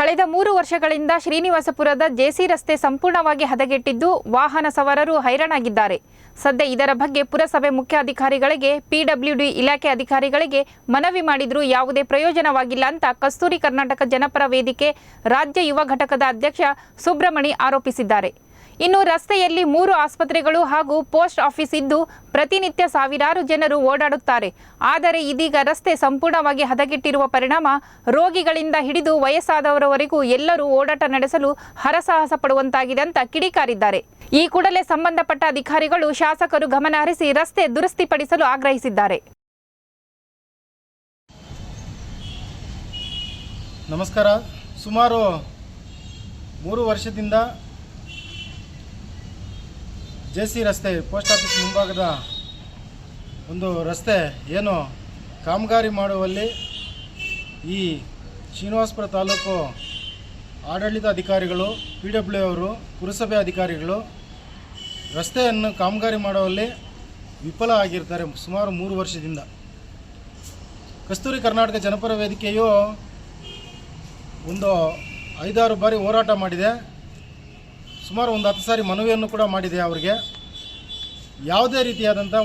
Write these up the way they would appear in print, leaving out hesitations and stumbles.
ಕಳೆದ 3 ವರ್ಷಗಳಿಂದ ಶ್ರೀನಿವಾಸಪುರದ ಜೆಸಿ ರಸ್ತೆ ಸಂಪೂರ್ಣವಾಗಿ ಹದಗೆಟ್ಟಿದ್ದು ವಾಹನ ಸವಾರರು ಹೈರಾಣಾಗಿದ್ದಾರೆ. ಸದ್ಯ ಇದರ ಬಗ್ಗೆ ಪುರಸಭೆ ಮುಖ್ಯಾಧಿಕಾರಿಗಳಿಗೆ ಪಿಡಬ್ಲ್ಯೂಡಿ ಇಲಾಖೆ ಅಧಿಕಾರಿಗಳಿಗೆ ಮನವಿ ಮಾಡಿದರೂ ಯಾವುದೇ ಪ್ರಯೋಜನವಾಗಿಲ್ಲ ಅಂತ ಕಸ್ತೂರಿ ಕರ್ನಾಟಕ ಜನಪರ ವೇದಿಕೆ ರಾಜ್ಯ ಯುವ ಘಟಕದ ಅಧ್ಯಕ್ಷ ಸುಬ್ರಮಣಿ ಆರೋಪಿಸಿದ್ದಾರೆ. ಇನ್ನು ರಸ್ತೆಯಲ್ಲಿ 3 ಆಸ್ಪತ್ರೆಗಳು ಹಾಗೂ ಪೋಸ್ಟ್ ಆಫೀಸ್ ಇದ್ದು ಪ್ರತಿನಿತ್ಯ ಸಾವಿರಾರು ಜನರು ಓಡಾಡುತ್ತಾರೆ. ಆದರೆ ಇದೀಗ ರಸ್ತೆ ಸಂಪೂರ್ಣವಾಗಿ ಹದಗೆಟ್ಟಿರುವ ಪರಿಣಾಮ ರೋಗಿಗಳಿಂದ ಹಿಡಿದು ವಯಸ್ಸಾದವರವರೆಗೂ ಎಲ್ಲರೂ ಓಡಾಟ ನಡೆಸಲು ಹರಸಾಹಸ ಪಡುವಂತಾಗಿದೆ ಅಂತ ಕಿಡಿಕಾರಿದ್ದಾರೆ. ಈ ಕೂಡಲೇ ಸಂಬಂಧಪಟ್ಟ ಅಧಿಕಾರಿಗಳು ಶಾಸಕರು ಗಮನ ಹರಿಸಿ ರಸ್ತೆ ದುರಸ್ತಿಪಡಿಸಲು ಆಗ್ರಹಿಸಿದ್ದಾರೆ. ನಮಸ್ಕಾರ. ಸುಮಾರು 3 ವರ್ಷದಿಂದ ಜೆಸಿ ರಸ್ತೆ ಪೋಸ್ಟ್ ಆಫೀಸ್ ಮುಂಭಾಗದ ಒಂದು ರಸ್ತೆ ಏನು ಕಾಮಗಾರಿ ಮಾಡುವಲ್ಲಿ ಈ ಶ್ರೀನಿವಾಸಪುರ ತಾಲೂಕು ಆಡಳಿತ ಅಧಿಕಾರಿಗಳು, PW ಅವರು, ಪುರಸಭೆ ಅಧಿಕಾರಿಗಳು ರಸ್ತೆಯನ್ನು ಕಾಮಗಾರಿ ಮಾಡುವಲ್ಲಿ ವಿಫಲ ಆಗಿರ್ತಾರೆ ಸುಮಾರು 3 ವರ್ಷದಿಂದ. ಕಸ್ತೂರಿ ಕರ್ನಾಟಕ ಜನಪರ ವೇದಿಕೆಯು ಒಂದು 5-6 ಬಾರಿ ಹೋರಾಟ ಮಾಡಿದೆ. ಸುಮಾರು 10 ಸಾರಿ ಮನವಿಯನ್ನು ಕೂಡ ಮಾಡಿದೆ. ಅವರಿಗೆ ಯಾವುದೇ ರೀತಿಯಾದಂಥ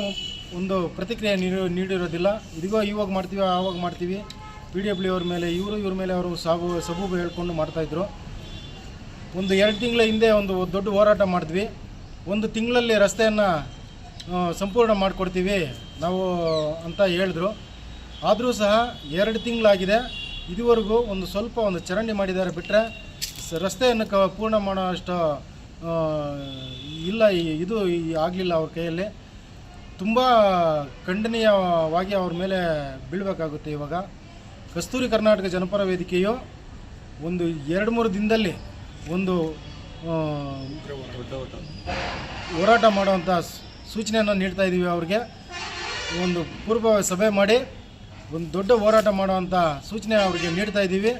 ಒಂದು ಪ್ರತಿಕ್ರಿಯೆ ನೀಡಿರೋದಿಲ್ಲ. ಇವಾಗ ಮಾಡ್ತೀವಿ, ಆವಾಗ ಮಾಡ್ತೀವಿ, PW ಅವ್ರ ಮೇಲೆ ಇವ್ರ ಮೇಲೆ ಅವರು ಸಬೂಬು ಹೇಳ್ಕೊಂಡು ಮಾಡ್ತಾಯಿದ್ರು. 1-2 ತಿಂಗಳ ಹಿಂದೆ ಒಂದು ದೊಡ್ಡ ಹೋರಾಟ ಮಾಡಿದ್ವಿ. 1 ತಿಂಗಳಲ್ಲಿ ರಸ್ತೆಯನ್ನು ಸಂಪೂರ್ಣ ಮಾಡಿಕೊಡ್ತೀವಿ ನಾವು ಅಂತ ಹೇಳಿದ್ರು. ಆದರೂ ಸಹ 2 ತಿಂಗಳಾಗಿದೆ. ಇದುವರೆಗೂ ಸ್ವಲ್ಪ ಚರಂಡಿ ಮಾಡಿದ್ದಾರೆ ಬಿಟ್ಟರೆ ರಸ್ತೆಯನ್ನು ಪೂರ್ಣ ಮಾಡೋ ಅಷ್ಟು ಇಲ್ಲ. ಇದು ಆಗಲಿಲ್ಲ ಅವ್ರ ಕೈಯಲ್ಲಿ. ತುಂಬ ಖಂಡನೀಯವಾಗಿ ಅವ್ರ ಮೇಲೆ ಬೀಳಬೇಕಾಗುತ್ತೆ. ಇವಾಗ ಕಸ್ತೂರಿ ಕರ್ನಾಟಕ ಜನಪರ ವೇದಿಕೆಯು 2-3 ದಿನದಲ್ಲಿ ಹೋರಾಟ ಮಾಡುವಂಥ ಸೂಚನೆಯನ್ನು ನೀಡ್ತಾ ಇದ್ದೀವಿ. ಅವ್ರಿಗೆ ಪೂರ್ವ ಸಭೆ ಮಾಡಿ ದೊಡ್ಡ ಹೋರಾಟ ಮಾಡುವಂಥ ಸೂಚನೆ ಅವ್ರಿಗೆ ನೀಡ್ತಾ ಇದ್ದೀವಿ.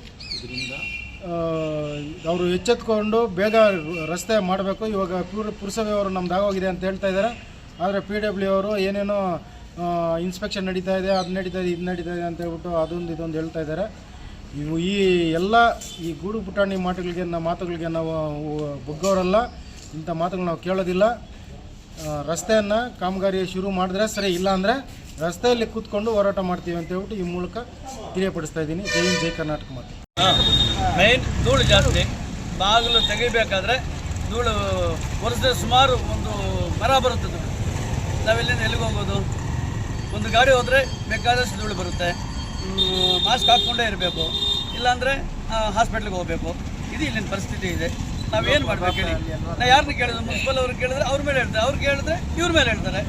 ಅವರು ಎಚ್ಚೆತ್ಕೊಂಡು ಬೇಗ ರಸ್ತೆ ಮಾಡಬೇಕು. ಇವಾಗ ಪುರಸಭೆಯವರು ನಮ್ದು ಆಗೋಗಿದೆ ಅಂತ ಹೇಳ್ತಾ ಇದ್ದಾರೆ. ಆದರೆ PW ಅವರು ಏನೇನೋ ಇನ್ಸ್ಪೆಕ್ಷನ್ ನಡೀತಾ ಇದೆ, ಅದು ನಡೀತಾ ಇದೆ, ಇದು ನಡೀತಾ ಇದೆ ಅಂತ ಹೇಳ್ಬಿಟ್ಟು ಇದೊಂದು ಹೇಳ್ತಾ ಇದ್ದಾರೆ. ಈ ಗೂಡು ಪುಟಾಣಿ ಮಾತುಗಳಿಗೆ ನಾವು ಬಗ್ಗೋರಲ್ಲ. ಇಂಥ ಮಾತುಗಳು ನಾವು ಕೇಳೋದಿಲ್ಲ. ರಸ್ತೆಯನ್ನು ಕಾಮಗಾರಿ ಶುರು ಮಾಡಿದ್ರೆ ಸರಿ, ಇಲ್ಲ ಅಂದರೆ ರಸ್ತೆಯಲ್ಲಿ ಕೂತ್ಕೊಂಡು ಹೋರಾಟ ಮಾಡ್ತೀವಿ ಅಂತ ಹೇಳ್ಬಿಟ್ಟು ಈ ಮೂಲಕ ತಿಳಿಯಪಡಿಸ್ತಾ ಇದ್ದೀನಿ. ಜೈ ಹಿಂದ್, ಜೈ ಕರ್ನಾಟಕ ಮಾತು. ಮೇನ್ ಧೂಳು ಜಾಸ್ತಿ. ಬಾಗಿಲು ತೆಗಿಬೇಕಾದ್ರೆ ಧೂಳು ವರ್ಷದ ಸುಮಾರು ಒಂದು ಮರ ಬರುತ್ತೆ ಧೂಳು. ನಾವೆಲ್ಲಿಂದ ಎಲ್ಲಿಗೆ ಹೋಗೋದು? ಒಂದು ಗಾಡಿ ಹೋದರೆ ಬೇಕಾದಷ್ಟು ಧೂಳು ಬರುತ್ತೆ. ಮಾಸ್ಕ್ ಹಾಕ್ಕೊಂಡೇ ಇರಬೇಕು, ಇಲ್ಲಾಂದರೆ ಹಾಸ್ಪಿಟ್ಲಿಗೆ ಹೋಗಬೇಕು. ಇದು ಇಲ್ಲಿನ ಪರಿಸ್ಥಿತಿ ಇದೆ. ನಾವೇನು ಮಾಡಬೇಕು ಹೇಳಿ? ನಾವು ಯಾರನ್ನ ಕೇಳಿದ್ರು? ಮುನ್ಸಿಪಲ್ ಅವ್ರಿಗೆ ಕೇಳಿದ್ರೆ ಅವ್ರ ಮೇಲೆ ಹೇಳ್ತಾರೆ, ಅವ್ರು ಕೇಳಿದ್ರೆ ಇವ್ರ ಮೇಲೆ ಹೇಳ್ತಾರೆ.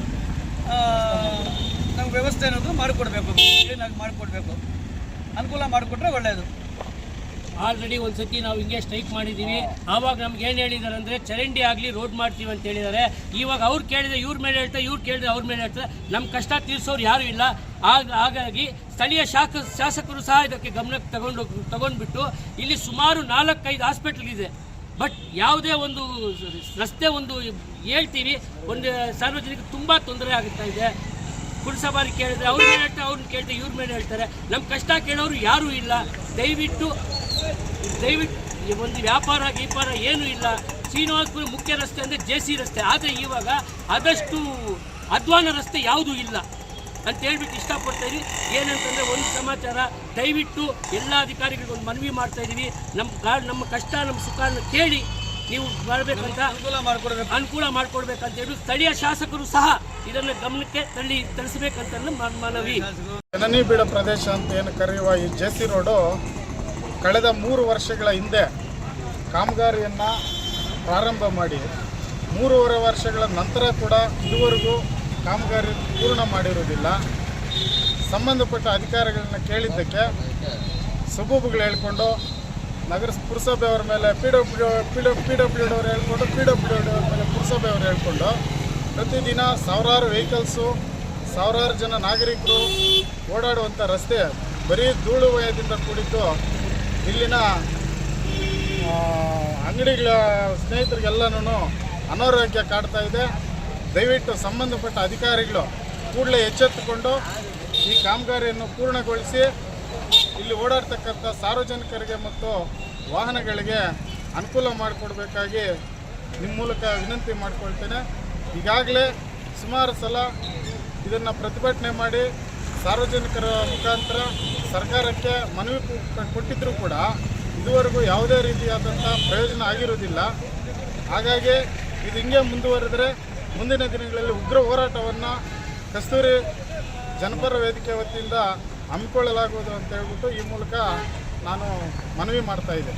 ನಮ್ಗೆ ವ್ಯವಸ್ಥೆ ಏನಾದರೂ ಮಾಡಿಕೊಡ್ಬೇಕು, ಏನಾಗಿ ಮಾಡಿಕೊಡ್ಬೇಕು, ಅನುಕೂಲ ಮಾಡಿಕೊಟ್ರೆ ಒಳ್ಳೆಯದು. ಆಲ್ರೆಡಿ ಒಂದು ಸತಿ ನಾವು ಹಿಂಗೆ ಸ್ಟ್ರೈಕ್ ಮಾಡಿದ್ದೀವಿ. ಆವಾಗ ನಮ್ಗೆ ಏನು ಹೇಳಿದ್ದಾರೆ ಅಂದರೆ ಚರಂಡಿ ಆಗಲಿ ರೋಡ್ ಮಾಡ್ತೀವಿ ಅಂತ ಹೇಳಿದ್ದಾರೆ. ಇವಾಗ ಅವ್ರು ಕೇಳಿದ್ರೆ ಇವ್ರ ಮೇಲೆ ಹೇಳ್ತಾರೆ, ಇವ್ರು ಕೇಳಿದ್ರೆ ಅವ್ರ ಮೇಲೆ ಹೇಳ್ತಾರೆ. ನಮ್ಮ ಕಷ್ಟ ತೀರಿಸೋರು ಯಾರೂ ಇಲ್ಲ. ಹಾಗಾಗಿ ಸ್ಥಳೀಯ ಶಾಸಕರು ಸಹ ಇದಕ್ಕೆ ಗಮನಕ್ಕೆ ತಗೊಂಡ್ಬಿಟ್ಟು ಇಲ್ಲಿ ಸುಮಾರು 4-5 ಹಾಸ್ಪಿಟ್ಲ್ಗಿದೆ. ಬಟ್ ಯಾವುದೇ ಒಂದು ರಸ್ತೆ ಹೇಳ್ತೀವಿ, ಒಂದು ಸಾರ್ವಜನಿಕ ತುಂಬ ತೊಂದರೆ ಆಗುತ್ತಾ ಇದೆ. ಪುರಸಭಾರಿ ಕೇಳಿದ್ರೆ ಅವ್ರ ಮೇಲೆ ಹೇಳ್ತಾರೆ, ಅವ್ರನ್ನ ಕೇಳಿದ್ರೆ ಇವ್ರ ಮೇಲೆ ಹೇಳ್ತಾರೆ. ನಮ್ಮ ಕಷ್ಟ ಕೇಳೋರು ಯಾರೂ ಇಲ್ಲ. ದಯವಿಟ್ಟು ಒಂದು ವ್ಯಾಪಾರ ಏನೂ ಇಲ್ಲ. ಶ್ರೀನಿವಾಸಪುರ ಮುಖ್ಯ ರಸ್ತೆ ಅಂದರೆ ಜೆಸಿ ರಸ್ತೆ. ಆದರೆ ಇವಾಗ ಆದಷ್ಟು ಅಧ್ವಾನ ರಸ್ತೆ ಯಾವುದೂ ಇಲ್ಲ ಅಂತ ಹೇಳ್ಬಿಟ್ಟು ಇಷ್ಟಪಡ್ತಾ ಇದ್ದೀವಿ. ಏನಂತಂದರೆ ಒಂದು ಸಮಾಚಾರ, ದಯವಿಟ್ಟು ಎಲ್ಲ ಅಧಿಕಾರಿಗಳಿಗೂ ಒಂದು ಮನವಿ ಮಾಡ್ತಾ ಇದ್ದೀವಿ. ನಮ್ಮ ಕಷ್ಟ, ನಮ್ಮ ಸುಖನ ಕೇಳಿ ನೀವು ಬರಬೇಕಂತ ಅನುಕೂಲ ಮಾಡಿಕೊಡ್ಬೇಕಂತ ಹೇಳಿ ಸ್ಥಳೀಯ ಶಾಸಕರು ಸಹ ಇದನ್ನು ಗಮನಕ್ಕೆ ತಳಿಸಬೇಕಂತ ಮನವಿ. ಜನನಿ ಬೀಡ ಪ್ರದೇಶ ಅಂತ ಏನು ಕರೆಯುವ ಈ ಜೆಸಿ ರೋಡು ಕಳೆದ 3 ವರ್ಷಗಳ ಹಿಂದೆ ಕಾಮಗಾರಿಯನ್ನು ಪ್ರಾರಂಭ ಮಾಡಿ 3.5 ವರ್ಷಗಳ ನಂತರ ಕೂಡ ಇದುವರೆಗೂ ಕಾಮಗಾರಿ ಪೂರ್ಣ ಮಾಡಿರುವುದಿಲ್ಲ. ಸಂಬಂಧಪಟ್ಟ ಅಧಿಕಾರಿಗಳನ್ನ ಕೇಳಿದ್ದಕ್ಕೆ ಸಬೂಬುಗಳು ಹೇಳ್ಕೊಂಡು ಪುರಸಭೆಯವ್ರ ಮೇಲೆ PW ಅವರು ಹೇಳ್ಕೊಂಡು PW ಅವ್ರ ಮೇಲೆ ಪುರಸಭೆಯವರು ಹೇಳ್ಕೊಂಡು ಪ್ರತಿದಿನ ಸಾವಿರಾರು ವೆಹಿಕಲ್ಸು, ಸಾವಿರಾರು ಜನ ನಾಗರಿಕರು ಓಡಾಡುವಂಥ ರಸ್ತೆ ಬರೀ ಧೂಳುಮಯದಿಂದ ಕೂಡಿದ್ದು ಇಲ್ಲಿನ ಅಂಗಡಿಗಳ ಸ್ನೇಹಿತರಿಗೆಲ್ಲನೂ ಅನಾರೋಗ್ಯ ಕಾಡ್ತಾ ಇದೆ. ದಯವಿಟ್ಟು ಸಂಬಂಧಪಟ್ಟ ಅಧಿಕಾರಿಗಳು ಕೂಡಲೇ ಎಚ್ಚೆತ್ತುಕೊಂಡು ಈ ಕಾಮಗಾರಿಯನ್ನು ಪೂರ್ಣಗೊಳಿಸಿ ಇಲ್ಲಿ ಓಡಾಡ್ತಕ್ಕಂಥ ಸಾರ್ವಜನಿಕರಿಗೆ ಮತ್ತು ವಾಹನಗಳಿಗೆ ಅನುಕೂಲ ಮಾಡಿಕೊಡ್ಬೇಕಾಗಿ ನಿಮ್ಮ ಮೂಲಕ ವಿನಂತಿ ಮಾಡಿಕೊಳ್ತೇನೆ. ಈಗಾಗಲೇ ಸುಮಾರು ಸಲ ಇದನ್ನು ಪ್ರತಿಭಟನೆ ಮಾಡಿ ಸಾರ್ವಜನಿಕರ ಮುಖಾಂತರ ಸರ್ಕಾರಕ್ಕೆ ಮನವಿ ಕೊಟ್ಟಿದ್ದರೂ ಕೂಡ ಇದುವರೆಗೂ ಯಾವುದೇ ರೀತಿಯಾದಂಥ ಪ್ರಯೋಜನ ಆಗಿರುವುದಿಲ್ಲ. ಹಾಗಾಗಿ ಇದು ಹಿಂಗೆ ಮುಂದುವರೆದರೆ ಮುಂದಿನ ದಿನಗಳಲ್ಲಿ ಉಗ್ರ ಹೋರಾಟವನ್ನು ಕಸ್ತೂರಿ ಜನಪರ ವೇದಿಕೆ ವತಿಯಿಂದ ಹಮ್ಮಿಕೊಳ್ಳಲಾಗುವುದು ಅಂತ ಹೇಳ್ಬಿಟ್ಟು ಈ ಮೂಲಕ ನಾನು ಮನವಿ ಮಾಡ್ತಾ ಇದ್ದೆ.